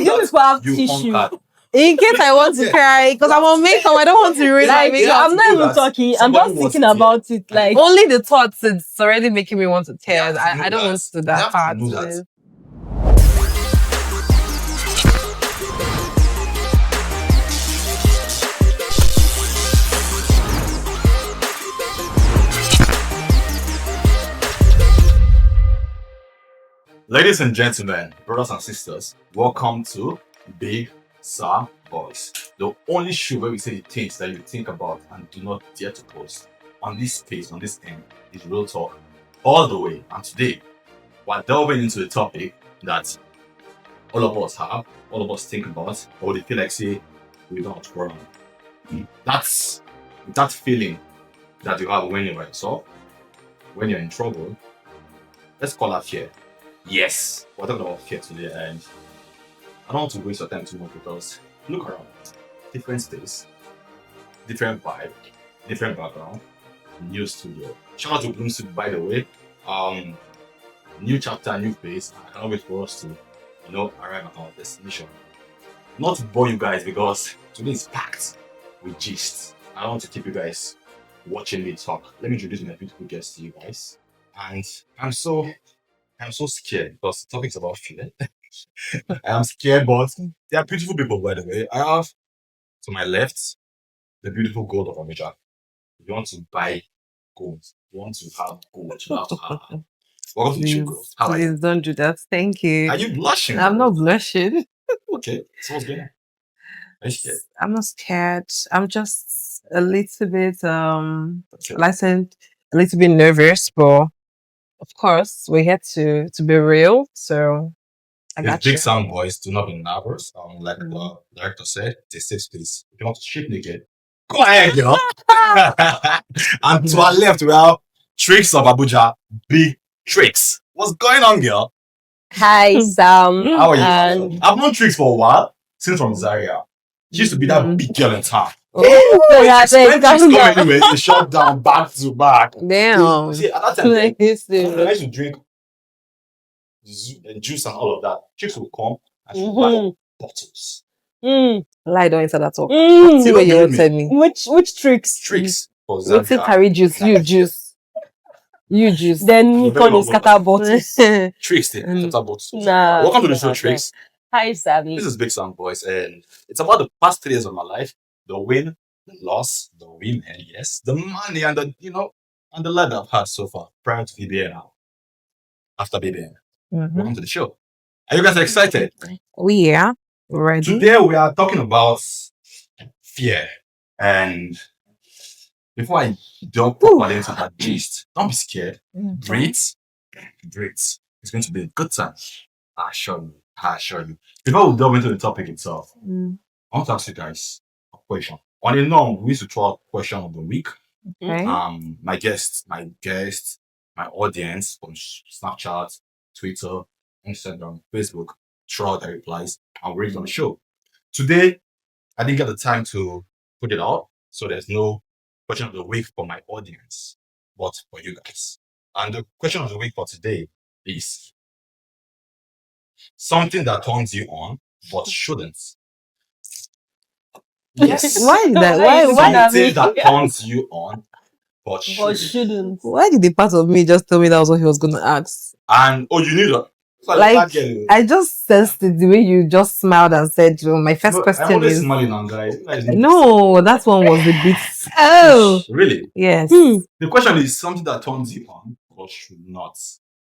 you people have You tissue. conquered. In case I want to cry, because I'm on makeup, I don't want to ruin my Like, makeup. I'm not even talking. I'm Somebody just wants thinking to tear. about it. Like, Only the thoughts, it's already making me want to tear. You have to I know don't that. want to do You that have to part. know that. Ladies and gentlemen, brothers and sisters, welcome to Big Sam Boys, the only show where we say the things that you think about and do not dare to post. On this space, on this end, is real talk all the way. And today, we're delving into a topic that all of us have, all of us think about, or they feel like say we don't outgrow. That's that feeling that you have when you're by yourself, when you're in trouble. Let's call that fear. Yes, we're talking about fear today, and I don't want to waste your time too much because look around. Different space, different vibe, different background, new studio. Shout out to Bloom Studio, by the way. New chapter, new face. I cannot wait for us to, arrive at our destination. Not to bore you guys because today is packed with gist. I don't want to keep you guys watching me talk. Let me introduce my beautiful guests to you guys. And I'm so scared because the topic's about fear. I am scared, but they are beautiful people, by the way. I have to my left the beautiful gold of Abuja. If you want to buy gold, you want to have gold, you have to have her. Welcome to the show, girl. How are you? Please don't do that. Thank you. Are you blushing? I'm not blushing. Okay, so what's going on? Are you scared? I'm not scared. I'm just a little bit Okay. like I said, a little bit nervous, but of course we're here to be real. So I These got big you. sound boys do not be nervous. Like the director said, it's a safe space. If you want to shit naked, go ahead, girl. And to our left, we have Tricks of Abuja. Big Tricks. What's going on, girl? hi, Sam. How are you? And I've known Tricks for a while, since from Zaria. She used to be that big girl in town. oh, yeah, When Tricks come anyway, they shut down back to back. Damn. See, at that time, Like, I used to drink juice and all of that. Chicks will come and she will buy bottles. Lie, don't answer that talk. Mm. See You what don't you believe tell me. Which tricks? Tricks for Let's Zaria. carry juice. You juice. You juice. Then we Very call well it scatter bottles. Tricks, they cut out bottles. Nah. Welcome to the show, Tricks. Hi, Sam. This is Big Sam Boys, and it's about the past 3 years of my life: the win, the loss, the women, yes, the money, and and the life I've had so far prior to BBN now. After BBN, welcome to the show. Are you guys excited? We are ready. Today we are talking about fear, and before I delve properly into that gist, don't be scared. Breathe. It's going to be a good time. I assure you. Before we delve into the topic itself, I want to ask you guys a question. On a norm, we used to throw out question of the week. Okay. My guests, my audience from Snapchat, Twitter, Instagram, Facebook, throw out their replies and read it on the show. Today, I didn't get the time to put it out, so there's no question of the week for my audience, but for you guys. And the question of the week for today is something that turns you on but shouldn't. Yes. Why did that? Something that turns you on but But shouldn't. shouldn't. Why did the part of me just tell me that was what he was gonna ask? And you knew that. So Like, I just sensed it the way you just smiled and said, my first I'm question always is smiling on guys. You guys need to no, that one was a bit. Oh. Really? Yes. The question is something that turns you on but should not.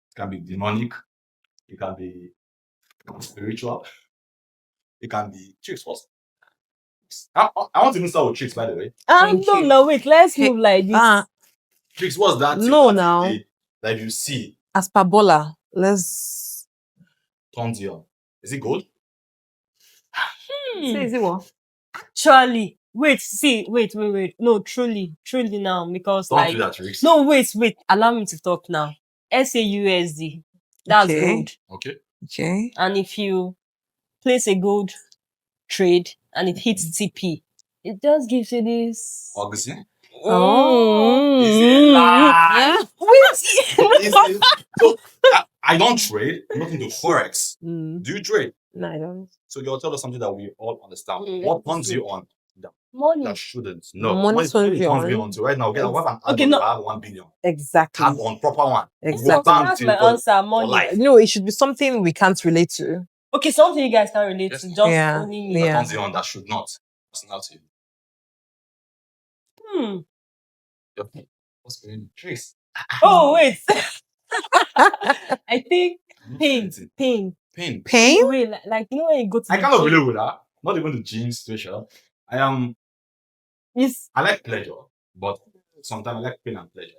It can be demonic. It can be spiritual. It can be tricks. I want to even start with tricks, by the way. Thank you. No, wait. Let's move like this. Tricks, what's that? thing No, that now. that you see As per Bola, let's turns you on. Is it gold? say, is it what? Actually, wait. No, truly now, because Don't like do that, tricks. no, wait. Allow me to talk now. SAUSD. That's Okay. gold. Okay. Okay. And if you place a gold trade and it hits TP, it just gives you this. Augustine? Oh. Is it lie? Wait. So, I don't trade. I'm not into Forex. Mm. Do you trade? No, I don't. So you'll tell us something that we all understand. Mm, What let me turns see. you on? Money. That shouldn't. No. Money Money turns you turns me on. on. So right now, get I have an Okay, album, no. I have 1 billion. Exactly. Tap on proper one. Exactly. Bang That's to my you for answer. Money. life. No, it should be something we can't relate to. Okay, something you guys can relate Yes, to. ma'am. Just Yeah, only you. That yeah. turns you on. That should not. Personality. Hmm. Yep. What's going on? Trace. Oh wait. I think pain. Pain. Pain. Pain? Wait, like you know when you go to I the cannot gym, relate with that. Not even the gym situation. it's- I like pleasure, but sometimes I like pain and pleasure.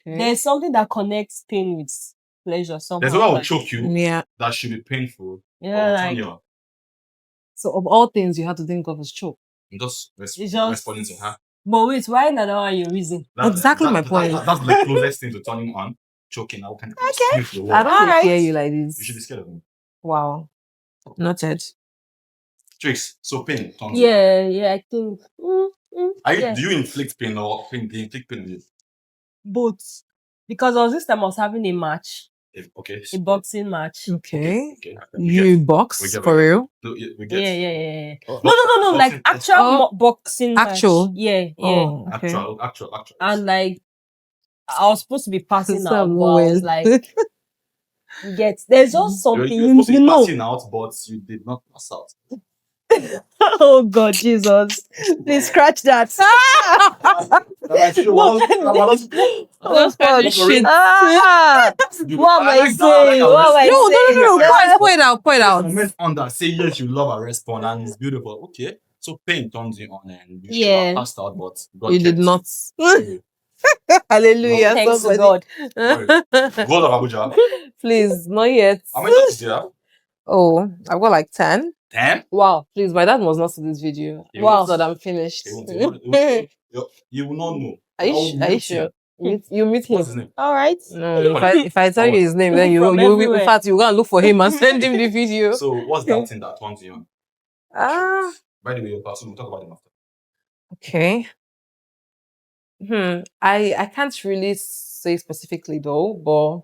there's something that connects pain with pleasure somehow. There's a way I will like- choke you Yeah. that should be painful. Yeah, but will turn like you on. So of all things you have to think of is choke. I'm just it's just. responding to her. But wait, why not that one you reason? Exactly my point. That's the closest thing to turning on. Choking. I can Okay. the I word. don't Alright. hear you like You should be this. scared of me. Wow. Noted. Tricks. So pain turns you on. Yeah, I think. Yeah. Do you inflict pain or pain? Do you inflict pain on you? Both. Because I was this time I was having a match, Okay. a boxing match. Okay. Okay. You box we get- for real? We get. Yeah. Oh. No, like Boxing- actual Oh. boxing Actual? match. Yeah. Oh, okay. Actual. And like I was supposed to be passing So out, but I was well. like, there's just something You're supposed to you be know. passing out, but you did not pass out. Oh God, Jesus! Please scratch that. That's God. shit. What am I saying? What am I No, saying? point out. Comment on that. Say yes, you love a response and it's beautiful. Okay. So pain turns you on and you should Yeah. have passed out, but God You did kept not. you. Hallelujah. Thanks to somebody. God. God of Abuja. Please, not yet. How many times did you have? Oh, I've got like 10. 10? Wow. Please, my dad must not see this video. Wow. So that I'm finished. You will not know. Are you sure? You meet him. What's his name? All right. No, if I tell you his name, then you From in everywhere. fact you go and look for him and send him the video. So what's that thing that turns you on? Ah, By the way, your person, we'll talk about him after. okay. I can't really say specifically though, but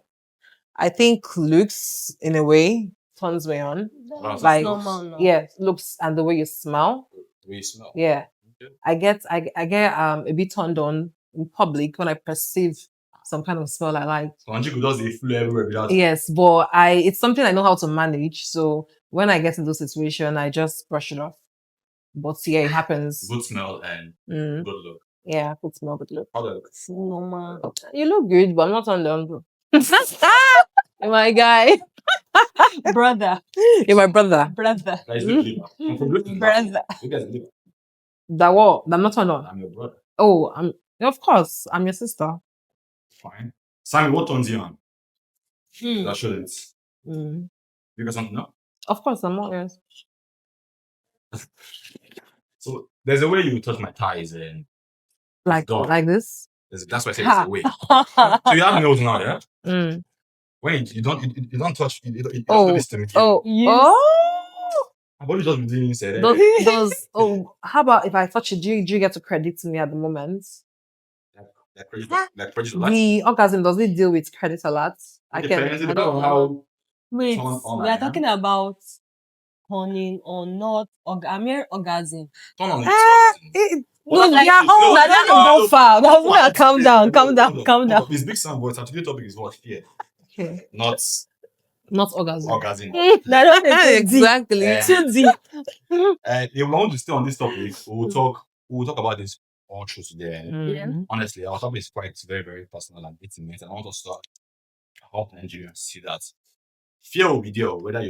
I think looks in a way turns me on. That's Like, normal now. yeah, looks and the way you smell. The way you smell. Yeah. Okay. I get a bit turned on in public when I perceive some kind of smell I like. So Anjiku does a flu everywhere without Yes, but it's something I know how to manage. So when I get in those situations, I just brush it off. But yeah, it happens. good smell and Mm, good look. yeah, good smell, good look. How do I look? It's normal. You look good, but I'm not on the bro. My guy. Brother. You're my brother. Brother. Guys, look liver. I'm from Brooklyn. Brother. You guys live. That what? I'm not on. I'm your brother. Oh, of course, I'm your sister. Fine. Sammy, what turns you on? Hmm. That shouldn't. Mm. You got something now? Of course, I'm not yours. So there's a way you touch my thighs and Like dog. this. That's why I say it's a way. So you have nails now, yeah? Mm. When you don't touch you don't Oh, do this to me. Yes. My body just be doing this. Those. Oh, how about if I touch it? Do you get to credit me at the moment? Like prejudice. Like, The orgasm, does it deal with credit a lot? it depends. It depends on how Wait, turn on we I are am. talking about turning or not. I'm here orgasm. turn on It, Well, no, that's yeah, like- oh, no, That no, don't no, go far. That's why calm down. It's big sound, but today's topic is what? Fear, okay. not Not orgasm. orgasm. That don't make sense. Exactly. Eh. Too deep. If we want to stay on this topic, we'll talk about this all through today. Mhm. Honestly, our topic is quite very, very personal and intimate, and I want us to help Nigerians see that fear will be there whether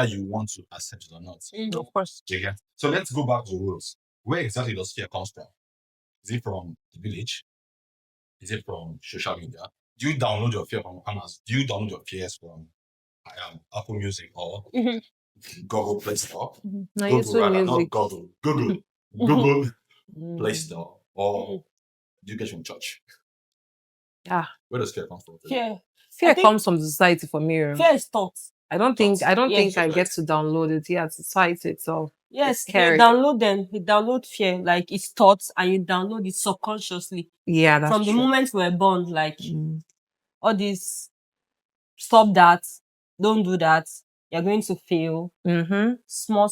you want to accept it or not. Of course. Okay? So let's go back to the rules. Where exactly does fear come from? Is it from the village? Is it from social media? Do you download your fear from Amazon? Do you download your fears from Apple Music or Mhm. Google Play Store? No, Google, YouTube rather, not music. Google. Google Play Mm. Store. Or do you get from church? Ah. Where does fear come from? Fear. Fear I think- comes from the society for me. Fear is thoughts. I don't think Yes, I get to download it. Yeah, society itself. Yes, you scary. download them. You download fear, like it's thoughts, and you download it subconsciously Yeah, that's from the true. moment we were born. Like Mm. all this, stop that, don't do that. you're going to fail. Mm-hmm. Small.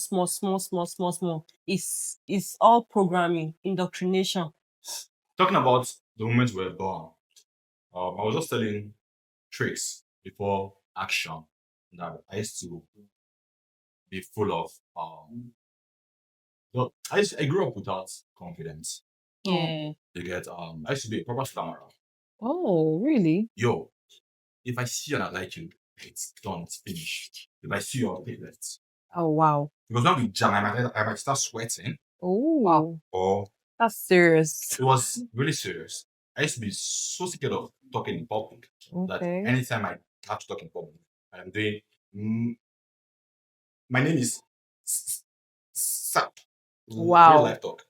It's all programming, indoctrination. Talking about the moment we were born, I was just telling tricks before action that I used to be full of. No, I grew up without confidence. Yeah. You get I used to be a proper stammerer. Oh, really? Yo, if I see you and I like you, it's done, it's finished. If I see you on paper, Oh, wow. because when we jam, I might start sweating, Oh, or that's serious. it was really serious. I used to be so scared of talking in public that Okay. anytime I have to talk in public, I'm doing. My name is Sap. Wow. Real life talk.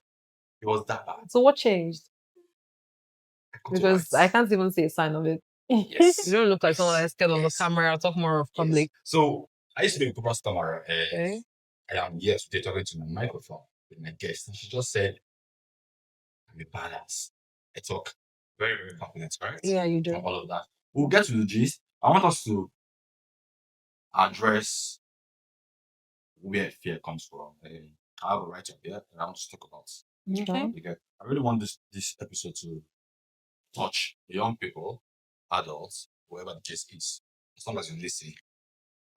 It was that bad. So what changed? I got to Because write. I can't even see a sign of it. Yes. You don't look like someone that's scared of the Yes. camera, talk more of Yes. public. So I used to be a proper stammerer. Okay. I am today talking to my microphone with my guest, and she just said, "I'm a badass. I talk very, very confident, right? Yeah, you And do. all of that. We'll get to the gist. I want us to address where fear comes from. I have a right up here, and I want to talk about. Okay. Because I really want this episode to touch young people, adults, whoever the case is. As long as you listen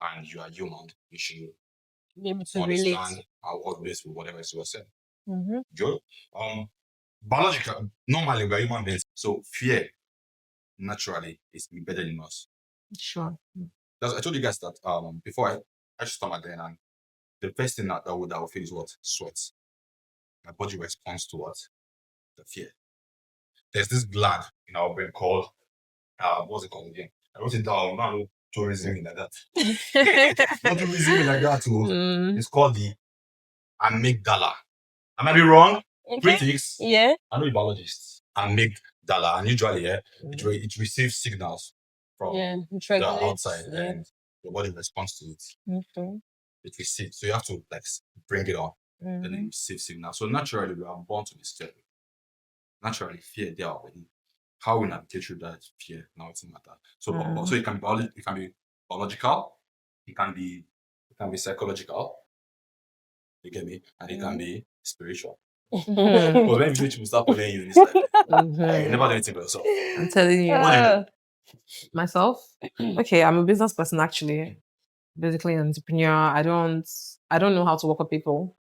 and you are human, you should Be able to relate. understand how always with whatever is said. Mm-hmm. Good. Biological, normally we're human beings, so fear naturally is embedded in us. Sure. I told you guys that before I just stomach then, and the first thing that would feel is what? Sweat. My body responds to what? The fear. There's this gland in our brain called what's it called again? I wrote it down. Not to reason me like that. Not to reason me like that. Too. Mm. It's called the amygdala. I might be wrong. Okay. Critics. Yeah. I know biologists. Amygdala, and usually, it receives signals from Yeah. It the regulates. outside, Yeah. and your body responds to it. Okay. It receives. So you have to bring it on, and then Mhm. you receive signal. So naturally, we are born to be scared. Naturally, fear there already. How we navigate through that fear now it's matter. So so it can be biological, it can be psychological, you get me, and it can be spiritual. Mhm. Because when people start following you in this life, you Mhm. never do anything for yourself. I'm telling you. What do you do? Myself? Okay, I'm a business person actually. Basically an entrepreneur. I don't know how to work with people.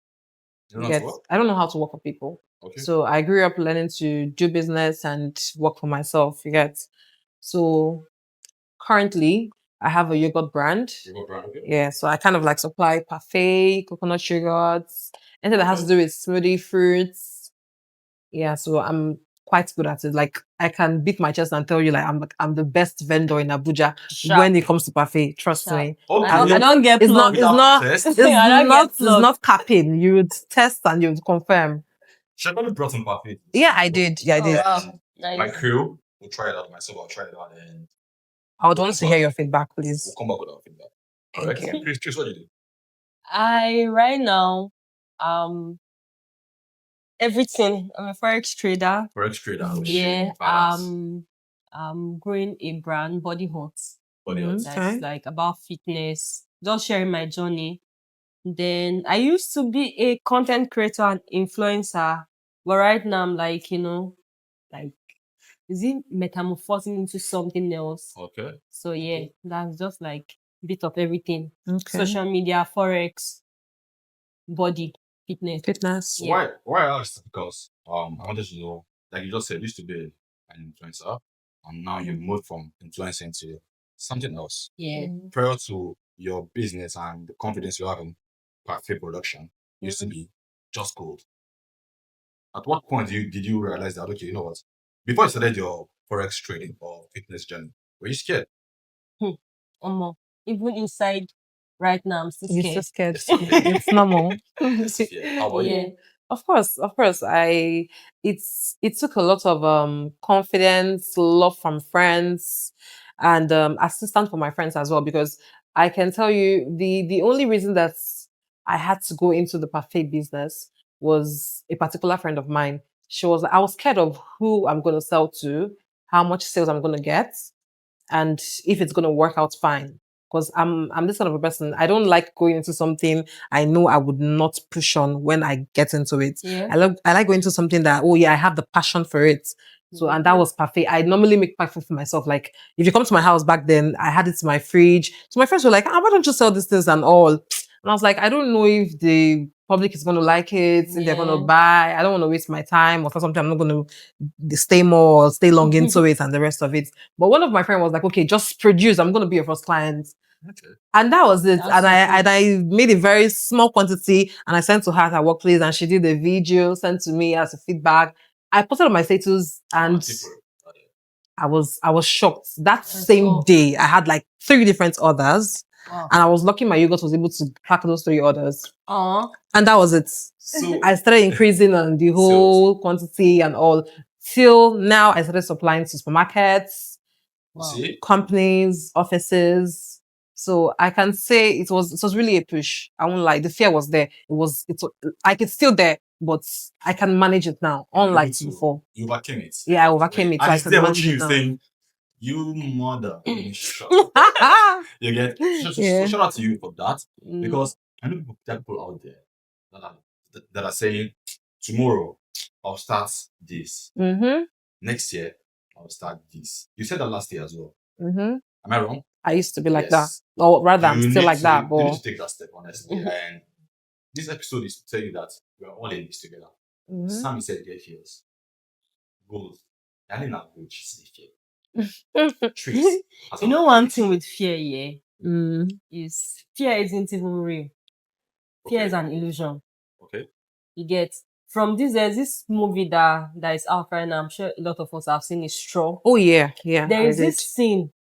You don't know Yes. what? I don't know how to work with people. Okay. So I grew up learning to do business and work for myself, you get. So currently I have a yogurt brand. You go brand, okay? Yeah, so I kind of supply parfait, coconut yogurts, anything that has to do with smoothie fruits. Yeah, so I'm quite good at it. I can beat my chest and tell you I'm the best vendor in Abuja Sharp. when it comes to parfait. Trust Sharp. me. Okay. I don't get It's not plugged. it's not Test. it's I don't get not it's plugged. not capping. You would test and you would confirm. Should I probably brought some parfait? Yeah, I did. Yeah, I did. Wow. My Nice. crew will try it out myself. I'll try it out and I would want to hear your feedback, we'll please. come back with our feedback. Thank Alright. you. Chris, what do you do? I right now everything. I'm a forex trader. Forex trader. Oh, Yeah. shit. Badass. I'm growing a brand, Body Hot. Body hot. Okay. That's about fitness. Just sharing my journey. Then I used to be a content creator and influencer, but right now I'm is it metamorphosing into something else? Okay. So yeah, that's just bit of everything. Okay. Social media, forex, body, fitness. Fitness. Yeah. Why I asked? Because I wanted to know, like you just said, you used to be an influencer, and now you moved from influencing to something else. Yeah. Prior to your business and the confidence you have in parfait production, used to be just gold. At what point did you realize that, okay, you know what? Before you started your forex trading or fitness journey, were you scared? Even inside right now, I'm still You're so scared. scared. It's normal. Yes, fear. How about Yeah. you? Of course. It took a lot of confidence, love from friends, and assistance from my friends as well. Because I can tell you the only reason that I had to go into the parfait business was a particular friend of mine. I was scared of who I'm gonna sell to, how much sales I'm gonna get, and if it's gonna work out fine. because I'm this kind of a person. I don't like going into something I know I would not push on when I get into it. Yeah. I like going to something that, oh yeah, I have the passion for it. So, and that was perfect. I normally make my food for myself. Like, if you come to my house back then, I had it in my fridge. So my friends were like, why don't you sell these things and all? And I was like, I don't know if the public is going to like it, if they're going to Yeah. buy. I don't want to waste my time or for something I'm not going to stay more or stay long into it and the rest of it. But one of my friends was like, okay, just produce. I'm going to be your first client. Okay. And that was it. That's And so I made a very small quantity and I sent to her at her workplace and she did a video, sent to me as a feedback. I posted on my status and I was shocked. That same day, I had like 3 different orders. Wow. And I was lucky my yogurt was able to pack those 3 orders. Aww. And that was it. So I started increasing on the whole quantity and all. Till now, I started supplying to supermarkets, see, companies, offices. So I can say it was really a push. I won't lie. The fear was there. It's like it's still there, but I can manage it now. Unlike before. you overcame it. Yeah, I overcame it. So And I it's can there manage watching it you now. saying, "You mother." Shut You get Yeah. so shout out to you for that, Mm. because I know there are people out there that are saying, tomorrow I'll start this, Mm-hmm. next year I'll start this. You said that last year as well. Mm-hmm. Am I wrong? I used to be like that. Yes. Or rather, I'm You still need like to- that. You But need to take that step, honestly. And this episode is to tell you that we're all in this together. Mhm. Sammy said their fears. Goals. I didn't have good fear. Tricks. You know one thing with fear, yeah, Mm. is fear isn't even real. Fear is an illusion. Okay. You get from there's this movie that is out right now. I'm sure a lot of us have seen it. Straw. Oh yeah. There I is did. this scene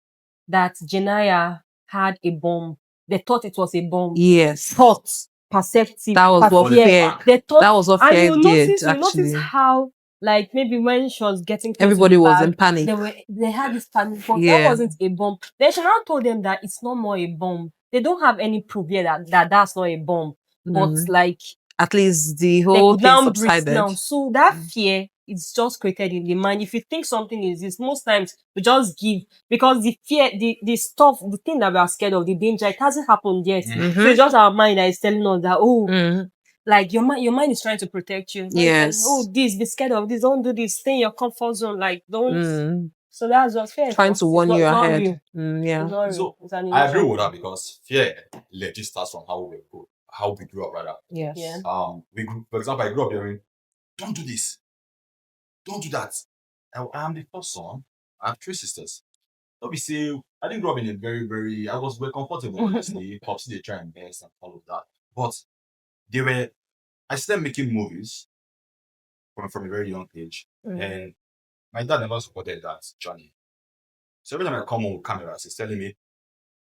that Janaya had a bomb. They thought it was a bomb. Yes. Thought perceptive. That was what fear. They thought, That was what and fear you did. notice Actually, how, like, maybe when she was getting close to everybody the was bag, in panic. they had this panic, but that Yeah. wasn't a bomb. Then she now told them that it's not more a bomb. They don't have any proof yet that's not a bomb. But Mhm. like, At least the they whole could thing now breathe subsided. now. So that fear is just created in the mind. If you think something is this, most times we just give, because the fear, the stuff, the thing that we are scared of, the danger, it hasn't happened yet. Mhm. So it's just our mind that is telling us that, Mhm. like your mind is trying to protect you. Like, Yes. be scared of this, don't do this, stay in your comfort zone, like don't. Mm. So that's just fear. Trying to warn you It's not ahead. real. Yeah. It's not real. So It's an I agree illusion. with that, because fear legit starts from how we grew up, rather. Yes. Yeah. For example, I grew up hearing, don't do this, don't do that. I am the first son. I have 3 sisters. Don't be say I didn't grow up in a very I was very comfortable, honestly. Pops they try and best and all of that. But I started making movies from a very young age. Mm. And my dad never supported that journey. So every time I come home with cameras, he's telling me,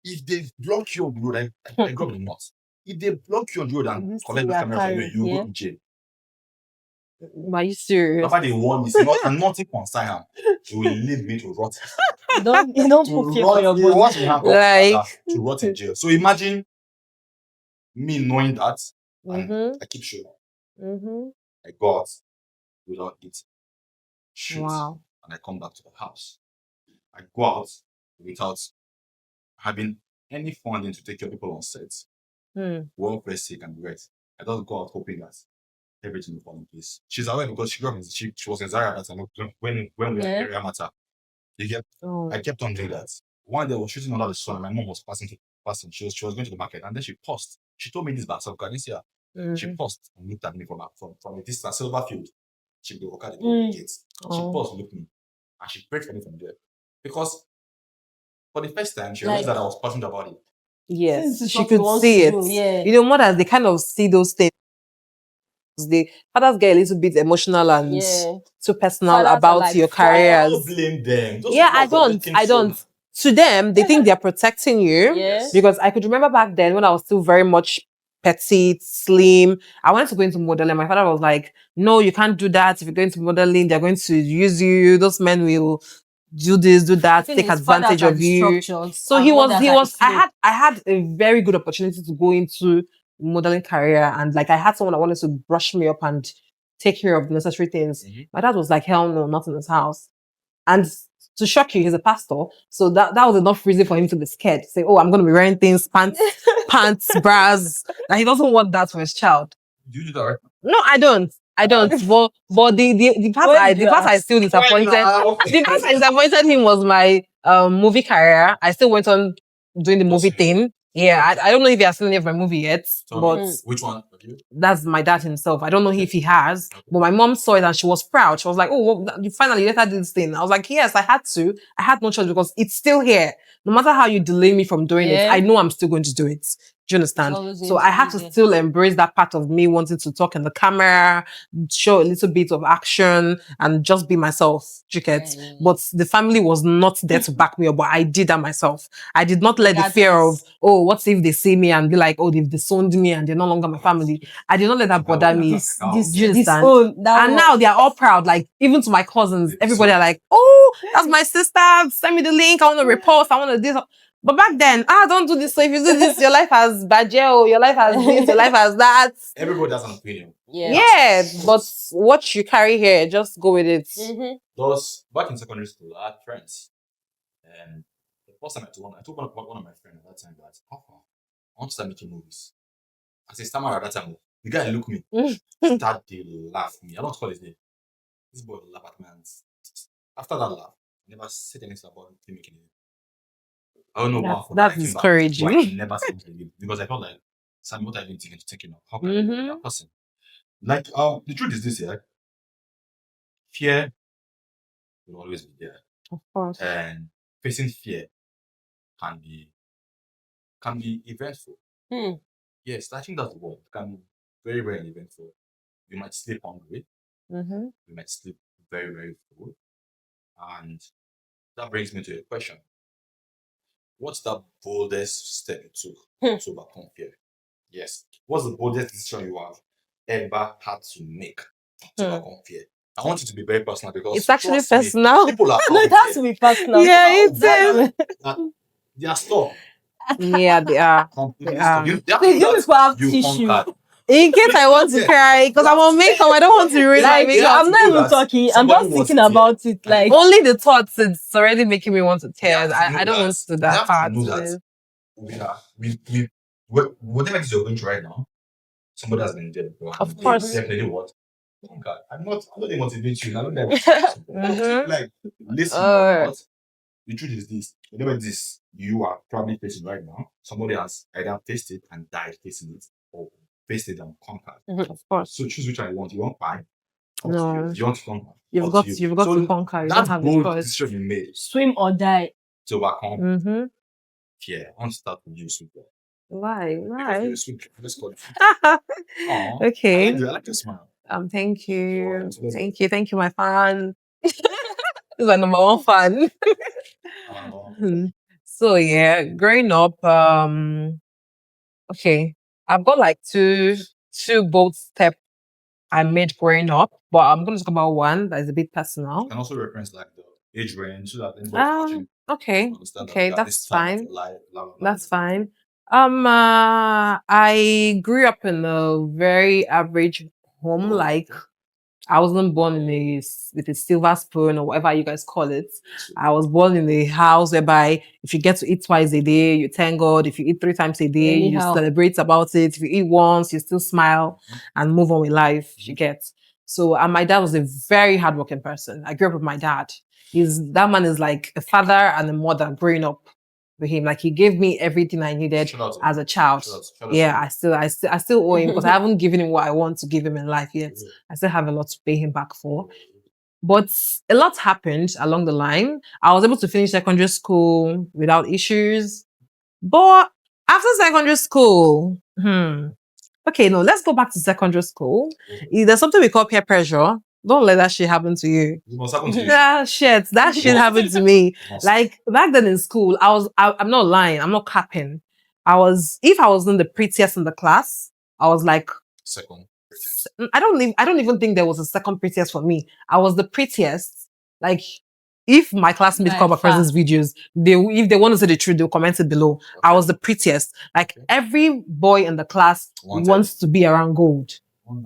if they block you on the road, I grew up in the north. If they block you on the road and collect the camera from you, you go to jail. Are you serious? Papa, they warn me, and nothing concern him. He will leave me to rot. Don't put fear on your He body. wants me to Like- to rot in jail. So imagine me knowing that, and Mhm. I keep showing up. Mhm. I go out without eating, shoot, Wow. and I come back to the house. I go out without having any funding to take care of people on set. Mm. Welfare sick and the rest. I just go out hoping that everything will fall in place. She's aware because she was in Zaria at the time when we were in area matter. You get Oh. I kept on doing that. One day I was shooting under the sun, and my mom was passing. She was going to the market, and then she paused. She told me this by herself. I didn't see her. She Mhm. paused and looked at me from a distance, silver field. She would walk at the gates. She Oh. paused and looked at me, and she prayed for me from there. Because for the first time, she realized that I was passionate about it. Yes, Since it's she what you could want see to it. do, yeah. You know, mothers, they kind of see those things. The fathers get a little bit emotional and Yeah. too personal Fathers are about like, your "Fuck." I careers. don't blame them. Those Yeah, people I are don't. making I so don't. To them, they think they're protecting you. Yeah. Because I could remember back then when I was still very much petite, slim. I wanted to go into modeling. My father was like, "No, you can't do that. If you're going to modeling, they're going to use you. Those men will do this, do that, take advantage of you." So he was. I had a very good opportunity to go into modeling career, and like I had someone that wanted to brush me up and take care of the necessary things. Mhm. My dad was like, "Hell no, not in this house." And to shock you, he's a pastor. So that was enough reason for him to be scared. Say, oh, I'm going to be wearing things, pants, bras. That he doesn't want that for his child. Do you do that right? No, I don't. But the part I still disappointed. The part I disappointed him was my movie career. I still went on doing the movie thing. Yeah, I don't know if he has seen any of my movie yet, but which one? that's my dad himself. I don't know if he has, but my mom saw it and she was proud. She was like, "Oh, well, you finally let her do this thing." I was like, "Yes, I had to. I had no choice because it's still here. No matter how you delay me from doing it, I know I'm still going to do it." Do you understand? So I had to still embrace that part of me wanting to talk in the camera, show a little bit of action, and just be myself. Do you get? But the family was not there to back me up, but I did that myself. I did not let the fear of, oh, what if they see me and be like, oh, they've disowned me and they're no longer my family. I did not let that bother me. Do you understand? And now they are all proud. Like, even to my cousins, everybody are like, oh, that's my sister. Send me the link. I want to repost. I want to do this. But back then, don't do this. So if you do this, your life has badgeo, your life has this, your life has that. Everybody has an opinion. Yeah, but what you carry here, just go with it. Thus, back in secondary school, I had friends. And the first time I told one of my friends at that time that, I want to start making movies. As a stammer at that time, the guy looked at me, started to laugh at me. I don't call his name. This boy will laugh at me. And after that laugh, I never said anything about making it. I don't know why. That's discouraging. I never said anything again because I felt like, Sam, what I've been thinking of. How can I be that person? Like, the truth is this, yeah. Fear will always be there. Of course. And facing fear can be eventful. Yes, I think that's the word. It can be very, very eventful. You might sleep hungry. You might sleep very, very full. And that brings me to a question. What's the boldest step you took to overcome fear? Yes. What's the boldest decision you have ever had to make to overcome fear? I want it to be very personal because it's actually personal. People are no, it has to be personal. Yeah, it is. They are stuck. Yeah, they are. Completely They are. stuck. You have tissue. conquered. In case I want to cry, because I'm on makeup, I don't want to ruin my Like, makeup. I'm not even talking. I'm just thinking about it. Like, only the thoughts, it's already making me want to tear. I don't want to do I that have part. to know that whatever it is you're going through right now, somebody has been there before. Of course. Definitely what? Oh God, I'm not even motivating you. I don't know. Like, listen, the truth is this. Whatever this you are probably facing right now, somebody has either faced it and died facing it, or faced it and conquered. Of course. So choose which one you want. You want pie? No. You want to conquer? You've got to conquer. You don't That have a bold choice. decision you made swim or die. to overcome Mm-hmm. I want to start with you, sweet. Why? Let's call it. Okay. I like your smile. Thank you. Thank you, my fan. This is my number one fan. So yeah, growing up, okay, I've got like two bold steps I made growing up, but I'm going to talk about one that is a bit personal. You can also reference like the age range so that anybody watching okay, understand okay, that that's fine. Life, blah, blah, blah. That's fine. I grew up in a very average home. Like, I wasn't born with a silver spoon or whatever you guys call it. I was born in a house whereby if you get to eat twice a day, you thank God. If you eat 3 times a day, you celebrate about it. If you eat once, you still smile and move on with life. You get. So, and my dad was a very hardworking person. I grew up with my dad. That man is like a father and a mother growing up with him. Like, he gave me everything I needed as a child. Yeah, I still owe him because I haven't given him what I want to give him in life yet. I still have a lot to pay him back for. But a lot happened along the line. I was able to finish secondary school without issues. But after secondary school, okay, no, let's go back to secondary school. There's something we call peer pressure. Don't let that shit happen to you. It must happen to you. That shit happened to me. Like, back then in school, I'm not lying. I'm not capping. If I wasn't the prettiest in the class, I was like, second. I don't even think there was a second prettiest for me. I was the prettiest. Like, if my classmates come across these videos, if they want to say the truth, they'll comment it below. I was the prettiest. Like, every boy in the class wants to be around gold.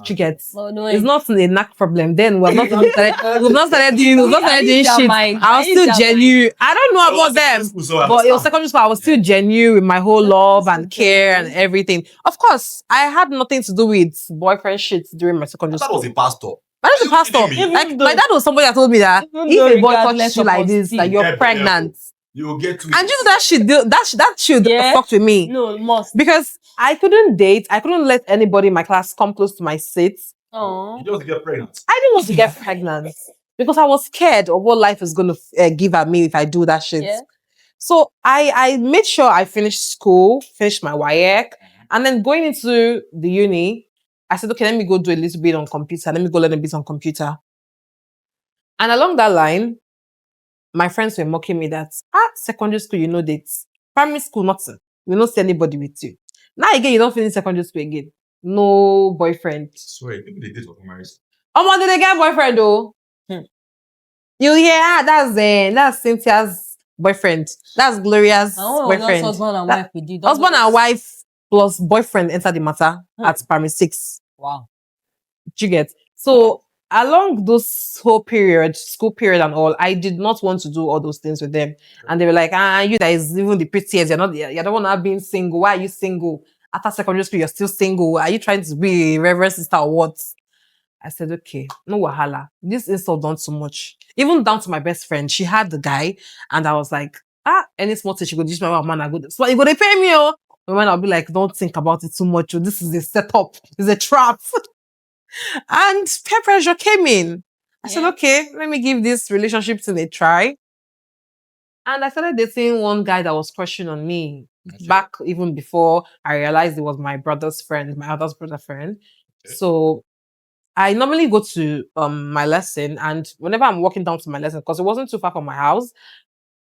She gets. Oh, no, It's not a knack problem. Then we've not started doing their shit. mind. I was I still use their genuine. I don't know about them, but it was secondary school. I was still genuine with my whole love and care and everything. Of course, I had nothing to do with boyfriend shit during my secondary That was school. a pastor. My dad was a pastor. Even Like though- my dad was somebody that told me that Even if though a boy regardless touches you of like us this, still- that you're Yeah, pregnant. You will get And you know that should Yeah. fucked with me. No, must. Because I couldn't date. I couldn't let anybody in my class come close to my seat. Oh. You just get pregnant. I didn't want to get pregnant because I was scared of what life is going to give at me if I do that shit. Yeah. So I made sure I finished school, finished my WAEC, and then going into the uni, I said, okay, let me go do a little bit on computer. Let me go learn a bit on computer. And along that line, my friends were mocking me that, secondary school, you know dates. Primary school, nothing. You don't see anybody with you. Now again, you don't finish secondary school again. No boyfriend. Swear, people they date for marriage. Did they get boyfriend though? Hmm. You hear? That's Cynthia's boyfriend. That's Gloria's boyfriend. Husband and wife we did. Husband and wife plus boyfriend enter the matter at primary 6. Wow. Do you get? So along those whole period, school period and all, I did not want to do all those things with them. And they were like, you guys, even the prettiest, you don't want to being single. Why are you single? After secondary school, you're still single. Are you trying to be a reverend sister or what? I said, okay, no wahala. This insult done too much. Even down to my best friend, she had the guy, and I was like, any small thing she go dish my man, I go. So you go, they pay me, oh. But when I'll be like, don't think about it too much. Oh. This is a setup. It's a trap. And peer pressure came in. I said, okay, let me give this relationship thing a try. And I started dating one guy that was crushing on me back even before I realized it was my brother's friend, my other's brother friend. Okay. So I normally go to my lesson, and whenever I'm walking down to my lesson, because it wasn't too far from my house,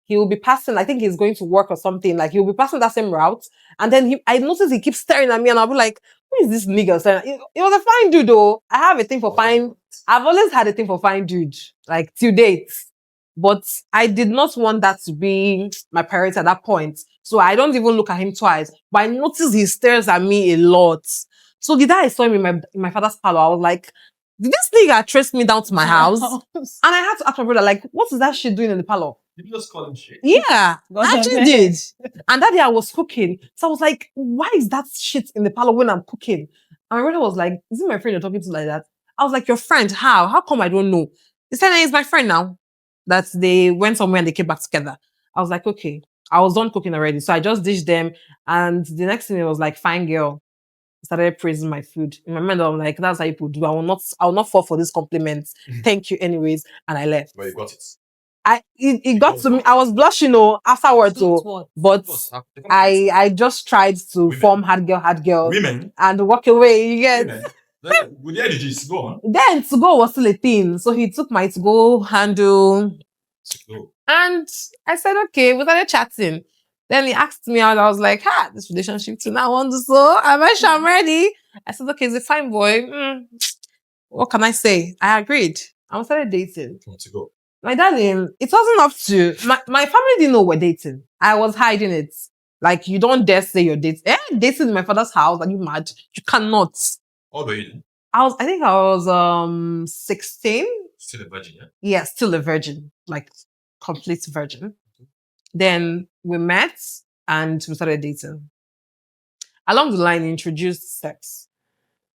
he will be passing, I think he's going to work or something, like he'll be passing that same route. And then I noticed he keeps staring at me, and I'll be like, who is this nigga staring? It was a fine dude though. I have a thing for fine. I've always had a thing for fine dude, like till date. But I did not want that to be my priority at that point. So I don't even look at him twice. But I noticed he stares at me a lot. So the day I saw him in my father's parlor, I was like, did this nigga trace me down to my house? And I had to ask my brother, like, what is that shit doing in the parlor? Did you just call him shit? Yeah, I actually did. And that day I was cooking. So I was like, why is that shit in the parlor when I'm cooking? And my brother was like, is it my friend you're talking to like that? I was like, your friend? How? How come I don't know? He said, he's my friend now. That they went somewhere and they came back together. I was like, okay. I was done cooking already. So I just dished them. And the next thing it was like, fine girl. Started praising my food. In my mind, I'm like, that's how people do. I will not fall for this compliment. Thank you anyways. And I left. But you got it. It got to me. I was blushing afterwards. But I just tried to form hard girl. Women. And walk away. You get. With the energies, go on. Then to go was still a thing. So he took my to go handle. And I said, okay, we started chatting. Then he asked me out. I was like, this relationship too now on so I'm ready. I said, okay, he's a fine boy. What can I say? I agreed. I started dating. Want to go? My darling, it wasn't up to my family didn't know we're dating. I was hiding it. Like, you don't dare say you're dating. Dating in my father's house, are you mad? You cannot. How old were you? I think I was 16. Still a virgin, yeah? Yeah, still a virgin. Like, complete virgin. Then we met and we started dating. Along the line, introduced sex.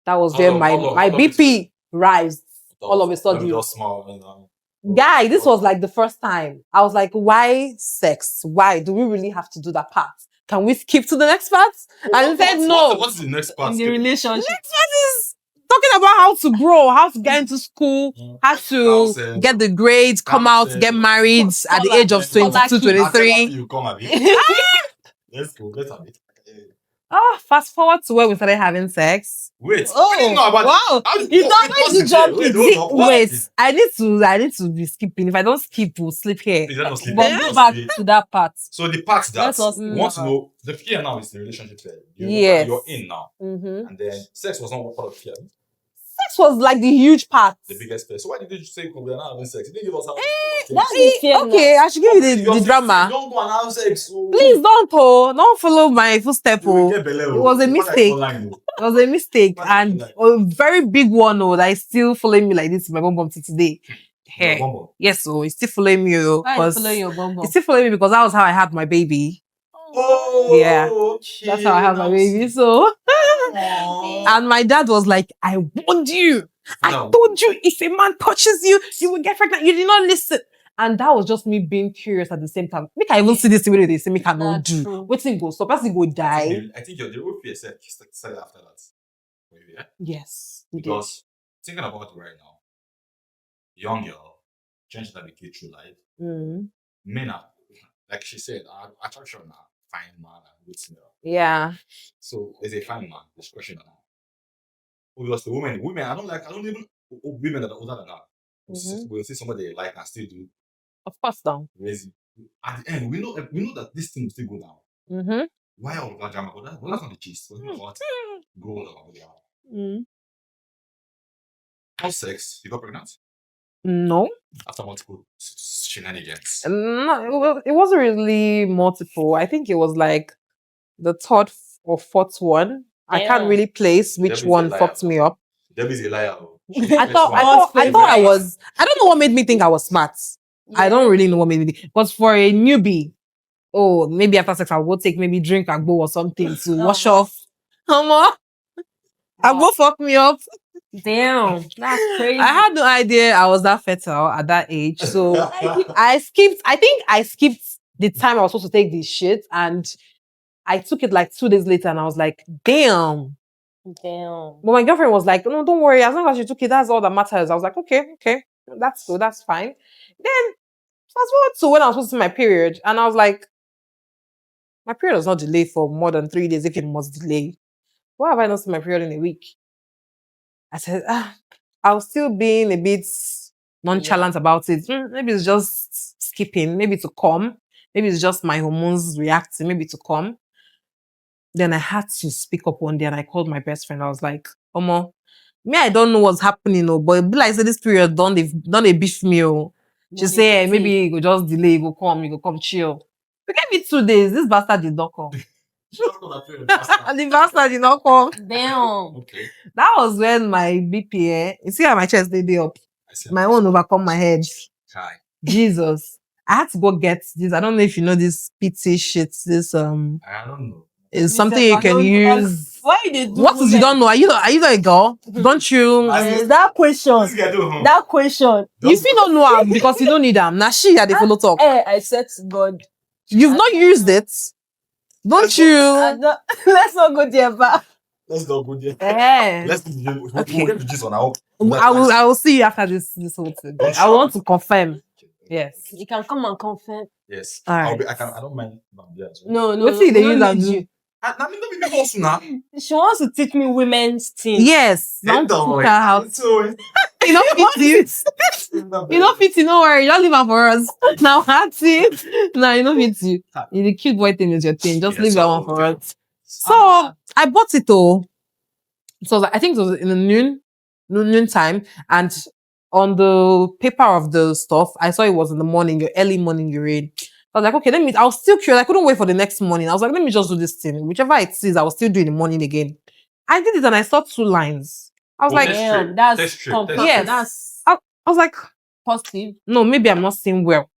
That was where my BP rised all of a sudden. Just small, Guy, this was like the first time. I was like, why sex? Why? Do we really have to do that part? Can we skip to the next part? And he said no. What's the next part? In the relationship. Next part is talking about how to grow, how to get into school, how to get the grades, come out, get married at the age of 22, 23. You come at me. Let's go. Let's have it. Fast forward to where we started having sex. Wait. Wow. You don't need to jump it. Wait. I need to be skipping. If I don't skip, we'll sleep here. But go back to that part. So the part that you want to know, the fear now is the relationship there. Yes. You're in now. Mm-hmm. And then sex was not part of fear. Sex sex was like the huge part. The biggest place. So why did you say we are not having sex? You didn't give us how. That's the fear Okay, I should give you the drama. Don't go and have sex. Please don't follow my footstep. You will Oh. get belly, It was a oh. mistake. Online, oh. It was a mistake, But and like- a very big one. Oh, that is still following me like this. My bum till today. Your Hey. bum bum. Yes, so it's still following me. Oh, Why is because following your bum bum? it's still following me because that was how I had my baby. Oh, Yeah. okay. That's how I had my baby. So, and my dad was like, "I warned you. I No. told you if a man touches you, you will get pregnant. You did not listen." And that was just me being curious at the same time. Make I even see this way they say me cannot That's do. true. What's it go? So person go die. I think the real fear started after that. Maybe, yeah? Yes, we did. Because thinking about it right now, young girl, trying to navigate through life, Mm. men are, like she said, attraction are fine man and good smell. Yeah. So there's a fine man, discretion now. Because the women, I don't even women that are older than that. Mhm. We'll see somebody they like and still do Of course, down. lazy. At the end, we know that this thing will still go down. Mm-hmm. Why all that drama? But that's not the gist. But you know what? Grow up. Mm. Have sex, you got pregnant No. after multiple shenanigans. No, it wasn't really multiple. I think it was like the third or fourth one. I can't Damn. really place which Debbie's a one liar. fucked me up. Debbie's a liar. Oh. I thought I was. I don't know what made me think I was smart. I don't really know what made me think. Because for a newbie, oh, maybe after sex I will take maybe drink and go or something to wash off. Agbo fuck me up. Damn, that's crazy. I had no idea I was that fertile at that age. So I think I skipped the time I was supposed to take this shit, and I took it like 2 days later, and I was like, damn. Damn. But my girlfriend was like, no, don't worry. As long as you took it, that's all that matters. I was like, okay, that's good, that's fine. Then fast forward to when I was supposed to see my period, and I was like, my period was not delayed for more than 3 days if it must delay. Why have I not seen my period in a week? I said, I was still being a bit nonchalant about it. Maybe it's just skipping, maybe to come. Maybe it's just my hormones reacting, maybe to come. Then I had to speak up one day and I called my best friend. I was like, Omo, me, I don't know what's happening, but it be like say this period done a beef me. Oh. She say, maybe you go just delay, you go come chill. It gave me 2 days. This bastard did not come. The bastard did not come. Damn. Okay. That was when my BP, you see how my chest did up. My own overcome my head. Hi. Jesus. I had to go get this. I don't know if you know this PT shit. This I don't know. is something you can use. Why they do What is you don't know? Are you not a girl? Don't you? that question? That question. You feel don't know am because you don't need them. Now she had the follow talk. I said to God. You've not used it. Don't you? Let's not go there, but Let's not go there. Eh. Let's we'll Okay. get to this on our I will see you after this whole thing. I want to confirm. Yes. you can come and confirm. Yes. All right. I don't mind Bambia as well. No. Let's see, they we use don't that need too. I mean, don't be boss now. She wants to teach me women's things. Yes. Don't put her out. So, You don't fit you. You don't fit you. No worry. You don't leave her for us. Now that's it. No, you don't fit you. The cute boy thing is your thing. Just leave that one for us. So I bought it though. So I think it was in the noon time, and on the paper of the stuff, I saw it was in the morning, your early morning urine. I was like, okay, I was still curious. I couldn't wait for the next morning. I was like, let me just do this thing. Whichever it is, I was still doing the morning again. I did it and I saw 2 lines. I was like, damn, Test that's strip. confirm. Yes. That's I was like, positive. no, maybe I'm not seeing well.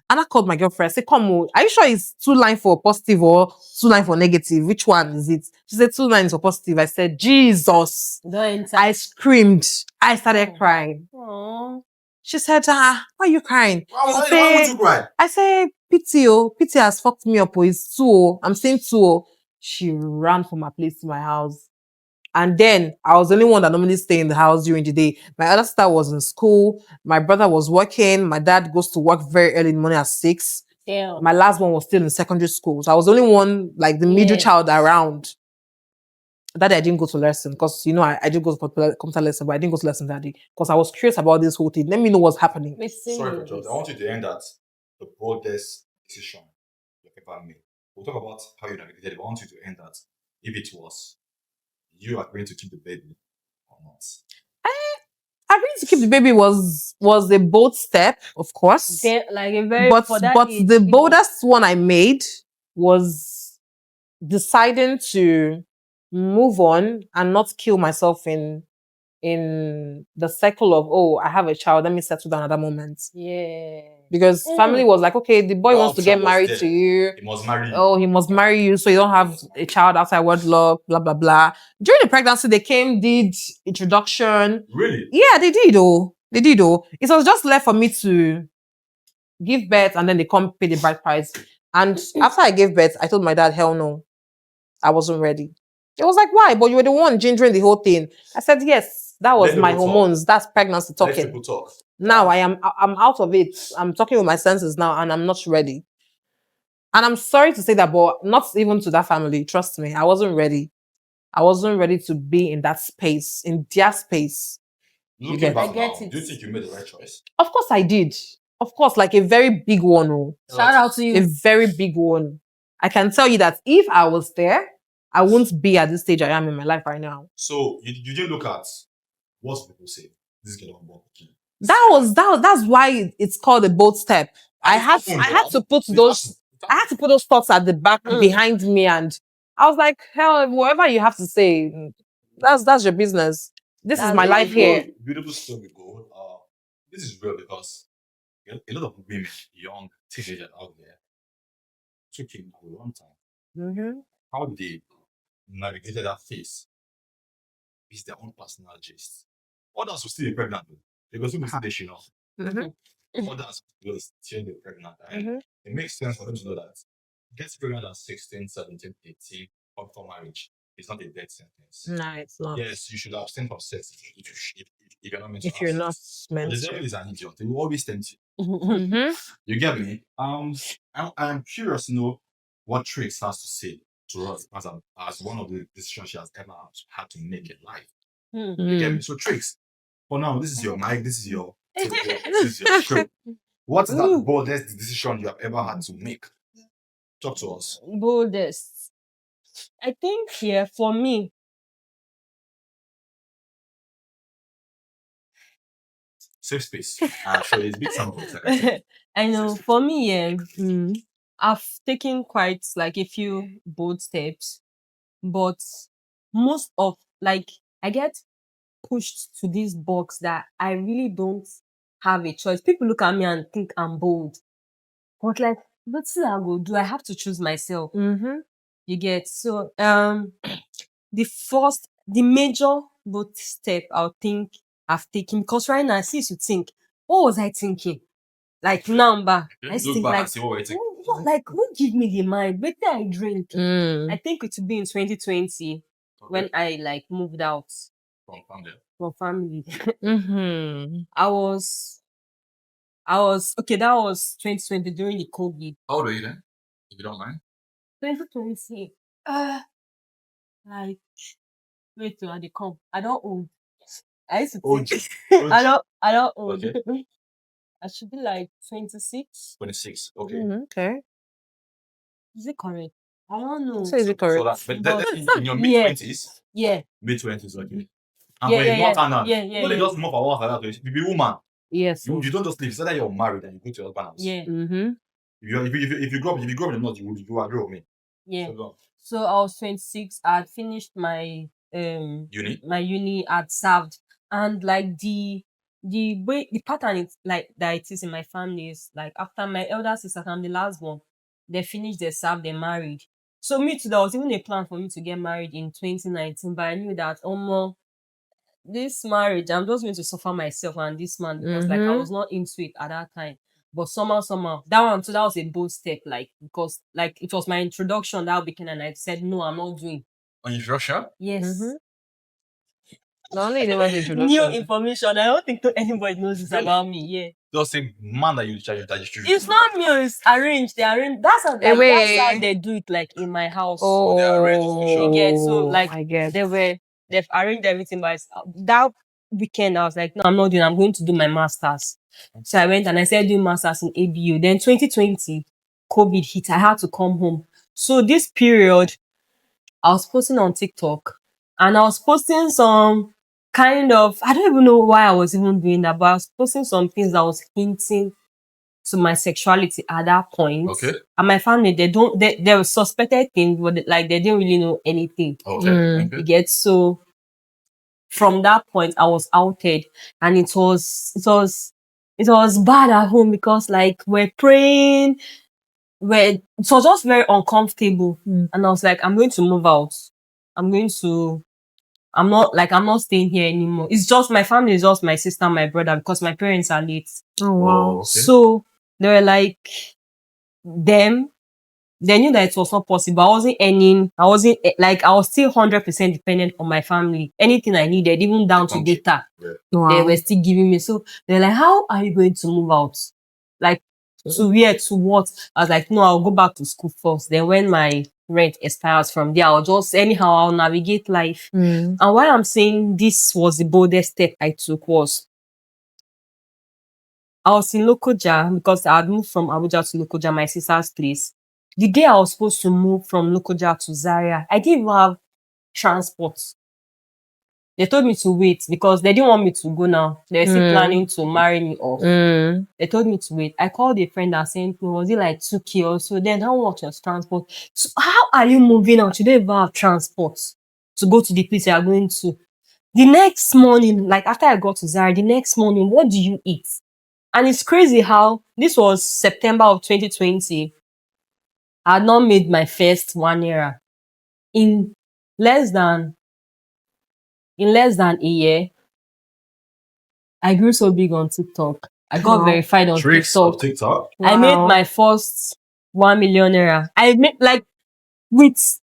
And I called my girlfriend. I said, come on, are you sure it's 2 lines for positive or 2 lines for negative? Which one is it? She said 2 lines for positive. I said, Jesus. Don't enter. I screamed. I started crying. Aww. She said, why are you crying? Why would you cry? I say, pity has fucked me up. It's 2. I'm saying 2. She ran from her place to my house. And then I was the only one that normally stay in the house during the day. My other sister was in school. My brother was working. My dad goes to work very early in the morning at 6. Damn. My last one was still in secondary school. So I was the only one, like the middle child around. That day I didn't go to lesson because, I did go to computer lesson, but I didn't go to lesson that day because I was curious about this whole thing. Let me know what's happening. Sorry for George. I want you to end at the boldest decision you've ever made. We'll talk about how you navigated it. I want you to end at if it was you are going to keep the baby or not. to keep the baby was a bold step, of course. Then, like a very But for that but age, the it was- boldest one I made was deciding to move on and not kill myself in the cycle of, oh, I have a child, let me settle down at that moment. Yeah. Because family was like, okay, the boy The wants to option get was married there. to you. He must marry you. Oh, he must marry you, so you don't have a child outside wedlock, blah blah blah. During the pregnancy, they came, did introduction. Really? Yeah, they did. Oh, they did. Oh, it was just left for me to give birth, and then they come pay the bride price. And after I gave birth, I told my dad, hell no, I wasn't ready. It was like, why? But you were the one gingering the whole thing. I said, yes, that was Let my people talk. hormones. That's pregnancy Let talking. people talk. Now I'm out of it. I'm talking with my senses now, and I'm not ready. And I'm sorry to say that, but not even to that family. Trust me, I wasn't ready. I wasn't ready to be in that space, in their space. Looking get- back I get now, it. do you think you made the right choice? Of course I did. Of course, like a very big one. Oh. Shout out to A you. very big one. I can tell you that if I was there, I wouldn't be at this stage I am in my life right now. So you didn't look at what people say. This girl on board. That's why it's called a bold step. I had to put those thoughts at the back behind me, and I was like, hell, whatever you have to say, that's your business. This is That's my it. life here. Beautiful story, gold. This is real because a lot of women, young teenagers out there, took him a long time. Mm-hmm. How they navigated that phase is their own personal gist. Others will still be pregnant though. Because people see this, you know. Mm-hmm. Others will still be pregnant. And Mhm. it makes sense for them to know that getting pregnant at 16, 17, 18 after marriage is not a death sentence. No, it's not. Yes, you should abstain from sex if you're not meant to If you're have not sex. meant The to. devil is an idiot. He will always tempt you. Mm-hmm. You get me? I'm curious to know what Trix has to say to us as one of the decisions she has ever had to make in life. You get me? So Trix, for now, this is your mic, this is your show. What's that boldest decision you have ever had to make? Talk to us. Boldest. I think here for me, Safe space. Sure, it's big sample. Like I said. I know for me, I've taken quite like a few bold steps, but most of like I get pushed to this box that I really don't have a choice. People look at me and think I'm bold, but like, what's that I go do? I have to choose myself. Mm-hmm. You get so the major bold step I'll think I've taken because right now I see you think, what was I thinking? Like now back, I Look think back like and see what we're taking. who give me the mind? Better I drink. Mm. I think it would be in 2020 when I like moved out From family. from family. Mm-hmm. I was okay, that was 2020 during the COVID. How old are you then? If you don't mind. 2020. Like wait till I dey come. I don't old. I used to OG. think OG. I don't old. Okay. I should be like 26. 26. Okay. Okay. Is it correct? I don't know. So is it correct? So that's in your mid Yeah. 20s. Yeah. Mid 20s, okay. And Yeah, when yeah, you not yeah. now, Yeah, you only just move for work like that. If you be woman, Yes. you don't just leave. So that you're married and you go to your husband house. Yeah. Mm-hmm. If you grow up in the north, you agree with me. Yeah. So go on. So I was 26. I had finished my Uni? my uni. I'd served, and like the way the pattern is like that it is in my family is like after my elder sister, I'm the last one. They finished, they served, they married. So me too, there was even a plan for me to get married in 2019, but I knew that this marriage, I'm just going to suffer myself and this man because like I was not into it at that time. But somehow, that one, so that was a bold step, like because like it was my introduction that became, and I said no, I'm not doing. On introduction? Yes. Mm-hmm. Not only there was New introduction. information. I don't think anybody knows this about me. Yeah. Just say man that you charge that you should. It's not me, it's arranged. They arrange. That's how they do it, like in my house. they arrange You get so like I get. they've arranged everything, but that weekend I was like, no, I'm not doing. I'm going to do my masters. So I went and I started doing masters in ABU. Then 2020, COVID hit. I had to come home. So this period, I was posting on TikTok, and I was posting some kind of, I don't even know why I was even doing that, but I was posting some things that was hinting to my sexuality at that point. Okay. And my family, they were suspected things, but like they didn't really know anything. Okay. You get, so from that point I was outed, and it was bad at home because like we're praying, it was just very uncomfortable. And I was like, I'm going to move out. I'm not staying here anymore. It's just my family is just my sister and my brother because my parents are late. Oh wow. Okay. So they were like, them, they knew that it was not possible. I wasn't earning. I was still 100% dependent on my family. Anything I needed, even down to data, they Wow. were still giving me. So they're like, how are you going to move out? Like, to where, to what? I was like, no, I'll go back to school first. Then when my rent expires from there, I'll navigate life. And why I'm saying this was the boldest step I took was, I was in Lokoja because I had moved from Abuja to Lokoja, my sister's place. The day I was supposed to move from Lokoja to Zaria, I didn't even have transport. They told me to wait because they didn't want me to go now. They were still planning to marry me off. They told me to wait. I called a friend that sent me, was it like 2K or so? Then how much was transport? So how are you moving out? You don't even have transport to go to the place you are going to. The next morning, like after I got to Zaria, the next morning, what do you eat? And it's crazy how this was September of 2020. I had not made my first 1 year. In less than a year, I grew so big on TikTok. I got Wow. verified on Tricks of TikTok. TikTok. I made Wow. my first 1 million naira. I made like with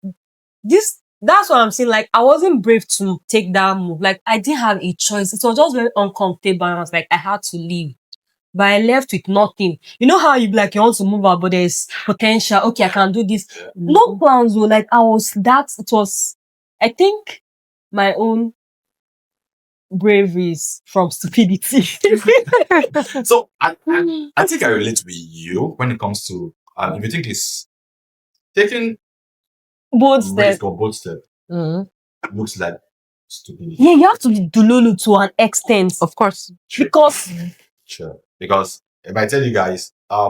this. That's what I'm saying. Like I wasn't brave to take that move. Like I didn't have a choice. It was just very uncomfortable. And I was like, I had to leave. But I left with nothing. You know how you be like, you want to move out, but there's potential. Okay, I can do this. No plans though. Like I think my own braveries from stupidity. So I think I relate with you when it comes to if you think it's taking Both risk steps. or both step looks like stupidity. Yeah, you have to be dululu to an extent. Of course. Because Sure. Because if I tell you guys, I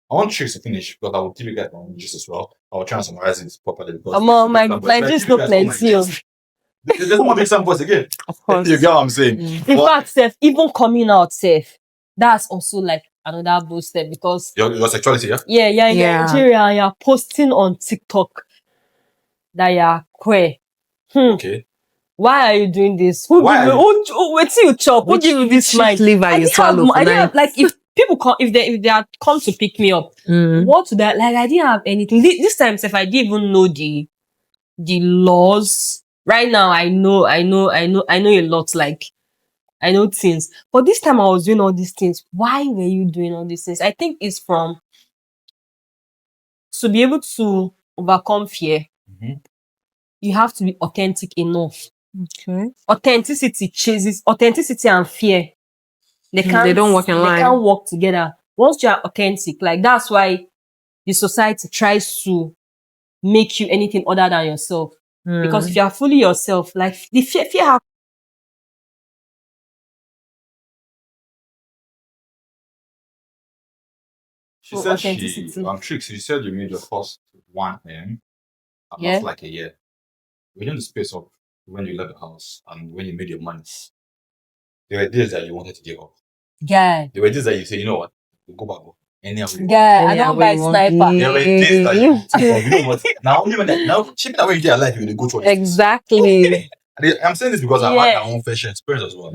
want Tricks to finish because I will give you guys my own gist as well. I'll try and summarize it properly because my just no plenty. There's more big samples again. Of course. You get what I'm saying? In fact, Seth, even coming out safe, that's also like another boost step because Your sexuality, yeah? yeah, in Yeah. Nigeria, and you're posting on TikTok that you're queer. Okay. Why are you doing this? Why are Wait till you chop. Who give you this mind? Liver you swallow I for didn't have, night. like if people come, if they had come to pick me up, what would that, like I didn't have anything. This time, if I didn't even know the laws. Right now, I know a lot. Like I know things, but this time I was doing all these things. Why were you doing all these things? I think it's from to be able to overcome fear. You have to be authentic enough. Okay. Authenticity and fear. They don't work in line. They can't work together. Once you are authentic, like that's why the society tries to make you anything other than yourself. Because if you are fully yourself, like the fear has. She said Tricks, you said you made your first 1M after like a year. Within the space of when you left the house and when you made your money, there were days that you wanted to give up. Yeah. There were days that you say, you know what, we'll go back. I don't buy sniper. There were days that you know what? Now only when shipping away your life, you will go through it. Exactly. I'm saying this because I've had my own fashion experience as well.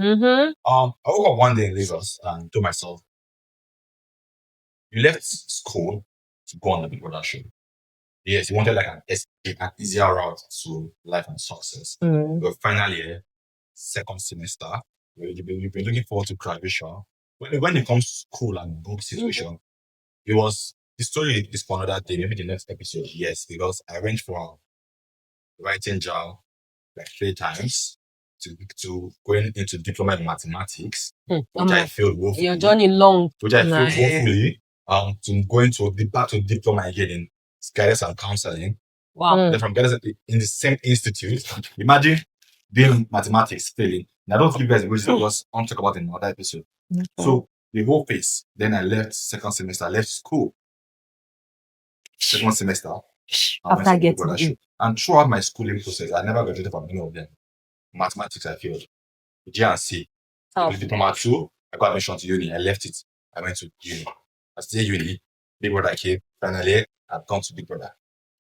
I woke up one day in Lagos and told myself, you left school to go on the Big Brother show. Yes, you wanted like an easier route to life and success. But finally, second semester, you've been looking forward to graduation. When it comes to school and book situation, it was the story is for another day, maybe the next episode. Yes, because I went from writing JAL like 3 times to going into diploma in mathematics, which I failed woefully. Your journey long. Which I failed woefully. To going back to diploma again in guidance and counseling. Wow. Then from guidance in the same institute. Imagine doing mathematics, failing. And I don't think you guys are going to because I want to talk about it in another episode. Okay. So the whole phase. Then I left second semester. I left school. Second semester. I went After to Big getting Brother show. in. And throughout my schooling process, I never graduated from any of them. Mathematics, I failed. GNC. Oh. Diploma 2, I got admission to uni. I left it. I went to uni. I stayed uni. Big Brother came. Finally, I've gone to Big Brother.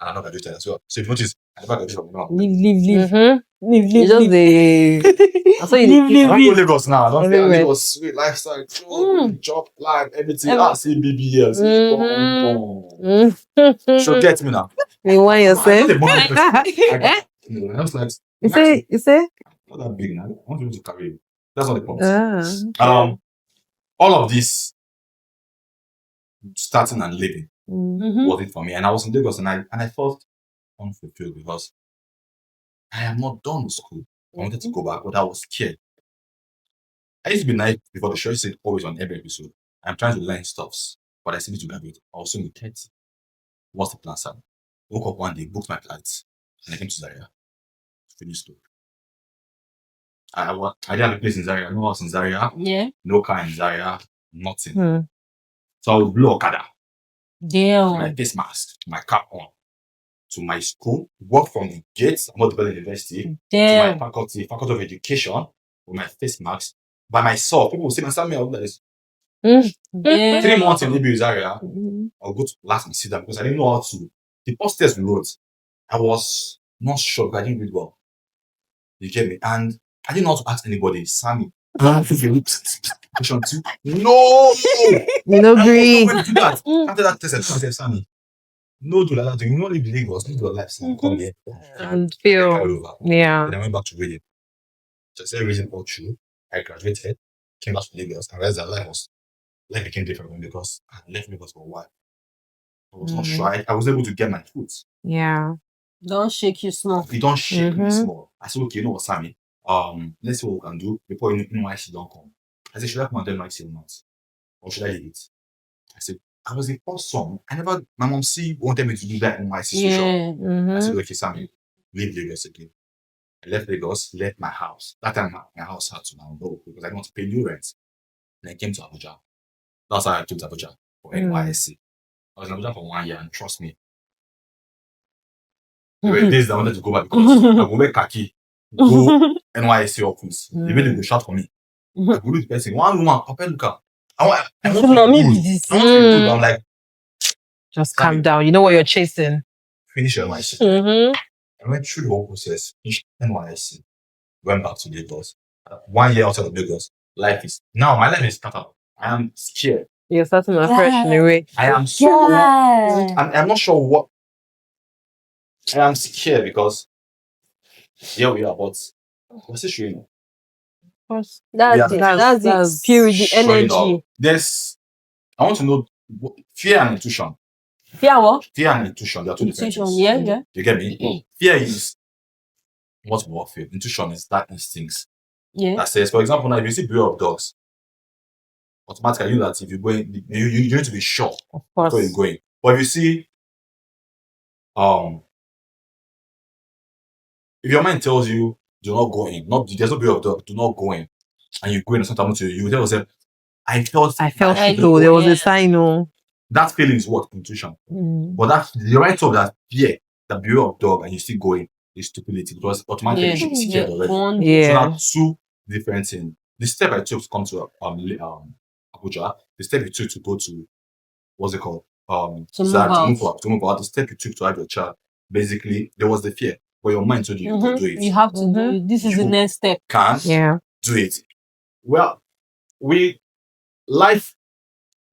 And I'm not graduated as well. So if you notice, I never graduated from now. Leave. You just the. I saw you. Leave. I'm going to Lagos now. I don't feel Everywhere. Lagos, sweet lifestyle, job, life, everything. Every- I see BBS. Mhm. So get me now. You want I yourself? don't want to- I was like, You say? not that big now. I want you to carry it. That's not the point. Ah. All of this starting and living Mhm. was it for me. And I was in Lagos and I felt unfulfilled because I am not done with school. I wanted to go back, but I was scared. I used to be naive before the show. I said always on every episode. I'm trying to learn stuffs, but I still need to graduate. I was soon with 30. What's the plan, sir? Woke up one day, booked my flights, and I came to Zaria. Finished school. I didn't have a place in Zaria. No house in Zaria. Yeah. No car in Zaria. Nothing. Hmm. So I would blow Okada. My Damn. face mask, my cap on, to my school, walk from the gates of Montebello University to my Damn. faculty of education with my face mask by myself. People will say, "Man, me out there." Damn. 3 months in Libya area, Mhm. I'll go to last and sit down because I didn't know how to. The first test we wrote, I was not sure because I didn't read well. You get me? And I didn't know how to ask anybody. Sammy, question 2. No! No I agree. was not going to do that. After that test, I said, Sammy, no do like that. You know, live in Lagos, live your life. Sam. Come here. And Carry feel. over. Yeah. Then I went back to reading. So I started reading all through. I graduated, came back to Lagos, and realized that life became different for me because I had left Lagos for a while. I was not sure. I was able to get my foot. Yeah. Don't shake you small. You don't shake me Mhm. small. I said, okay, you know what, Sammy? Let's see what we can do before NYC don't come. I said, should I come and do NYC or not? Or should I leave it? I said, I was the first son. My mom wanted me to do that NYC social. Yeah. I said, Mhm. okay, Sammy, leave Lagos again. I left Lagos, left my house. That time, my house had to now go because I didn't want to pay new rent. And I came to Abuja. That's how I came to Abuja for NYSC. I was in Abuja for 1 year, and trust me, there were days that I wanted to go back because I go wear khaki, go NYSC office. The way they go shout for me. I go look the person, one woman, Papa Luka. I want to be Mommy, good. this. I want to be good, but I'm like, Just Sammy, calm down. You know what you're chasing. finish your NYSC. Mm-hmm. I went through the whole process, finished NYSC, went back to Lagos. 1 year outside of Lagos, my life is cut up. I am scared. You're starting afresh in a way. I am so, and I'm not sure what. I am scared because here we are, but what's it showing? Of course. That's Yeah. it. That's- That's it. Purity, Showing up. energy. I want to know fear and intuition. Fear what? Fear and intuition, they are two different Intuition. things. Yeah. You get me? Fear is what's warfare. Intuition is that instinct Yeah. that says, for example, now if you see Bureau of Dogs, automatically you know that if you're going, you need to be sure Of course. before you're going. But if you see, if your mind tells you do not go in, there's no Bureau of Dogs, do not go in, and you go in and something happens to you, you tell yourself, I felt I felt I it though. There was yeah. a sign. Oh. that feeling is what intuition. Mm. But that's the right of that fear, the Bureau of Dog, and you still going is stupidity because automatically Yeah. you should be scared already. One. So Yeah. now two different things. The step I took to come to Abuja, the step you took to go to what's it called? To move Zara, out. to move out. The step you took to have your child. Basically, there was the fear, but your mind told you you could do it. You have to do it. This is the You next step. Can Yeah. do it. Well, life.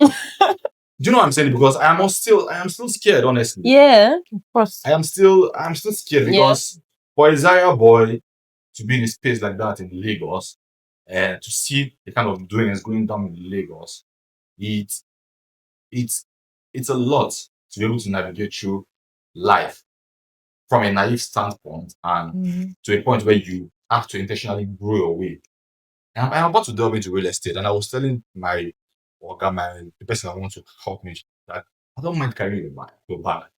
Do you know what I'm saying? Because I am still scared, honestly. Yeah. Of course. I'm still scared because for a Zaria boy to be in a space like that in Lagos and to see the kind of doings going down in Lagos, it's a lot to be able to navigate through life from a naive standpoint and Mhm. to a point where you have to intentionally grow your way. And I'm about to delve into real estate, and I was telling the person I want to help me that I don't mind carrying your bag.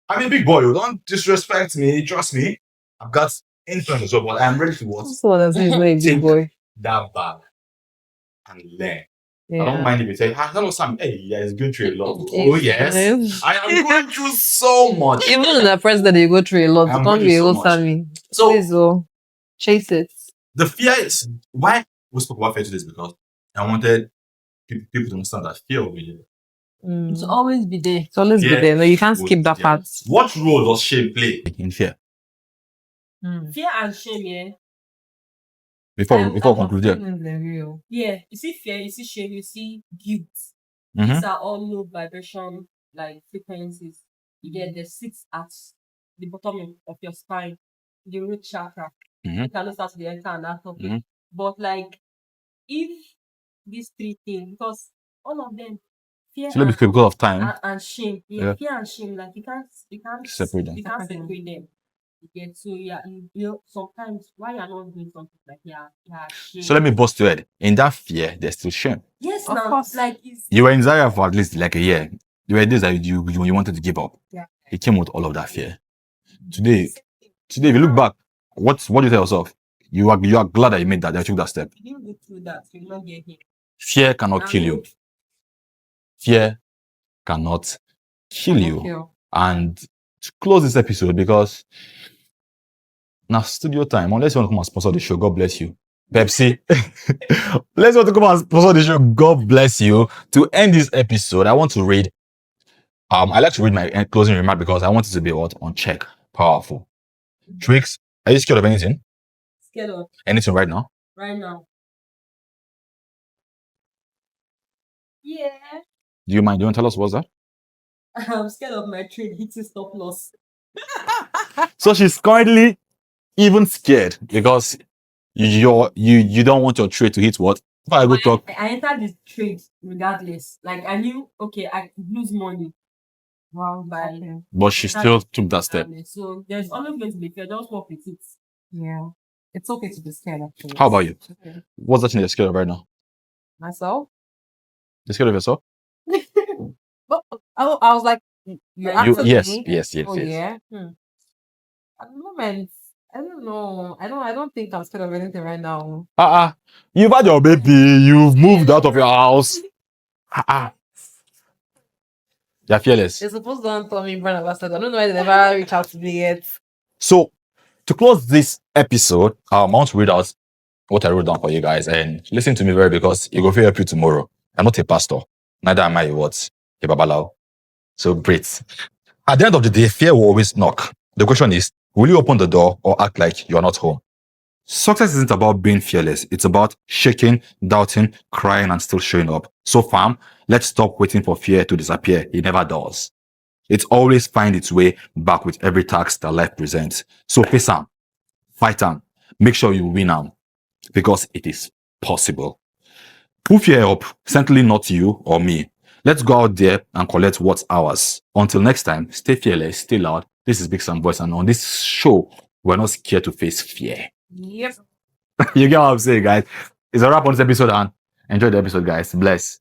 I'm a big boy. Don't disrespect me. Trust me. I've got influence as well, but I'm ready to what? So that's he's not a big Take boy. that bag and learn. Yeah. I don't mind if you say, hello, Sam. Hey, yeah, it's going through a lot. It's Oh, yes. I am going through so much. Even in the president, you go through a lot. I'm Don't really be so able much. to me. So, Please, chase it. the fear is why we spoke about fear today is because I wanted people to understand that fear will be there. It's always be there. It's always be Fear there. No, you can't will skip be that there. part. What role does shame play in fear? Fear and shame, yeah. Before we conclude, yeah. Yeah, you see fear, you see shame, you see guilt. Mhm. These are all low vibration like frequencies. You get the sits at the bottom of your spine, the root chakra. Mhm. You cannot start to enter on that topic. Mhm. But like if these three things, because all of them, fear So let me because of time. and shame, Yeah. fear and shame, like you can't Separate them. You can't separate them. You get so yeah, you know, sometimes why you're not doing something like shame. So let me bust your head. In that fear, there's still shame. Yes, Of now course. like it's You were in Zaria for at least like a year. There were days that you wanted to give up. Yeah. It came with all of that fear. Today, if you look back, what do you tell yourself? You are glad that you made that, that you took that step. you didn't go through that, you will not get here. Fear cannot kill you. Fear cannot kill you. And to close this episode, because now studio time, unless you want to come and sponsor the show, God bless you. Pepsi. Let's want to come and sponsor the show. God bless you. To end this episode, I want to read. I like to read my closing remark because I want it to be what? On check. Powerful. Tricks, are you scared of anything? Scared of Anything right now? right now. Yeah. Do you mind? Do you want to tell us what's that? I'm scared of my trade hitting stop loss. So she's currently even scared because you don't want your trade to hit what? If I go talk. I entered this trade regardless. Like I knew, okay, I could lose money. Wow, But she still took that step. So there's always going to be fear. Just walk with it. Yeah. It's okay to be scared, actually. How about you? Okay. What's that thing you're scared of right now? Myself? You're scared of yourself? But I was like, you're asking yes, me? yes. Oh, yeah. At the moment, I don't know. I don't think I'm scared of anything right now. You've had your baby. You've moved out of your house. You're fearless. They're supposed to tell me brand ambassador. I don't know why they never reach out to me yet. So, to close this episode, I want to read out what I wrote down for you guys and listen to me very because it will help you tomorrow. I'm not a pastor. Neither am I a what? A babalao. So great. At the end of the day, fear will always knock. The question is, will you open the door or act like you're not home? Success isn't about being fearless. It's about shaking, doubting, crying, and still showing up. So fam, let's stop waiting for fear to disappear. It never does. It always finds its way back with every task that life presents. So face on, fight on, make sure you win on, because it is possible. Put fear up, certainly not you or me. Let's go out there and collect what's ours. Until next time, stay fearless, stay loud. This is Big Sam Voice, and on this show, we're not scared to face fear. Yep. You get what I'm saying, guys? It's a wrap on this episode, and enjoy the episode, guys. Bless.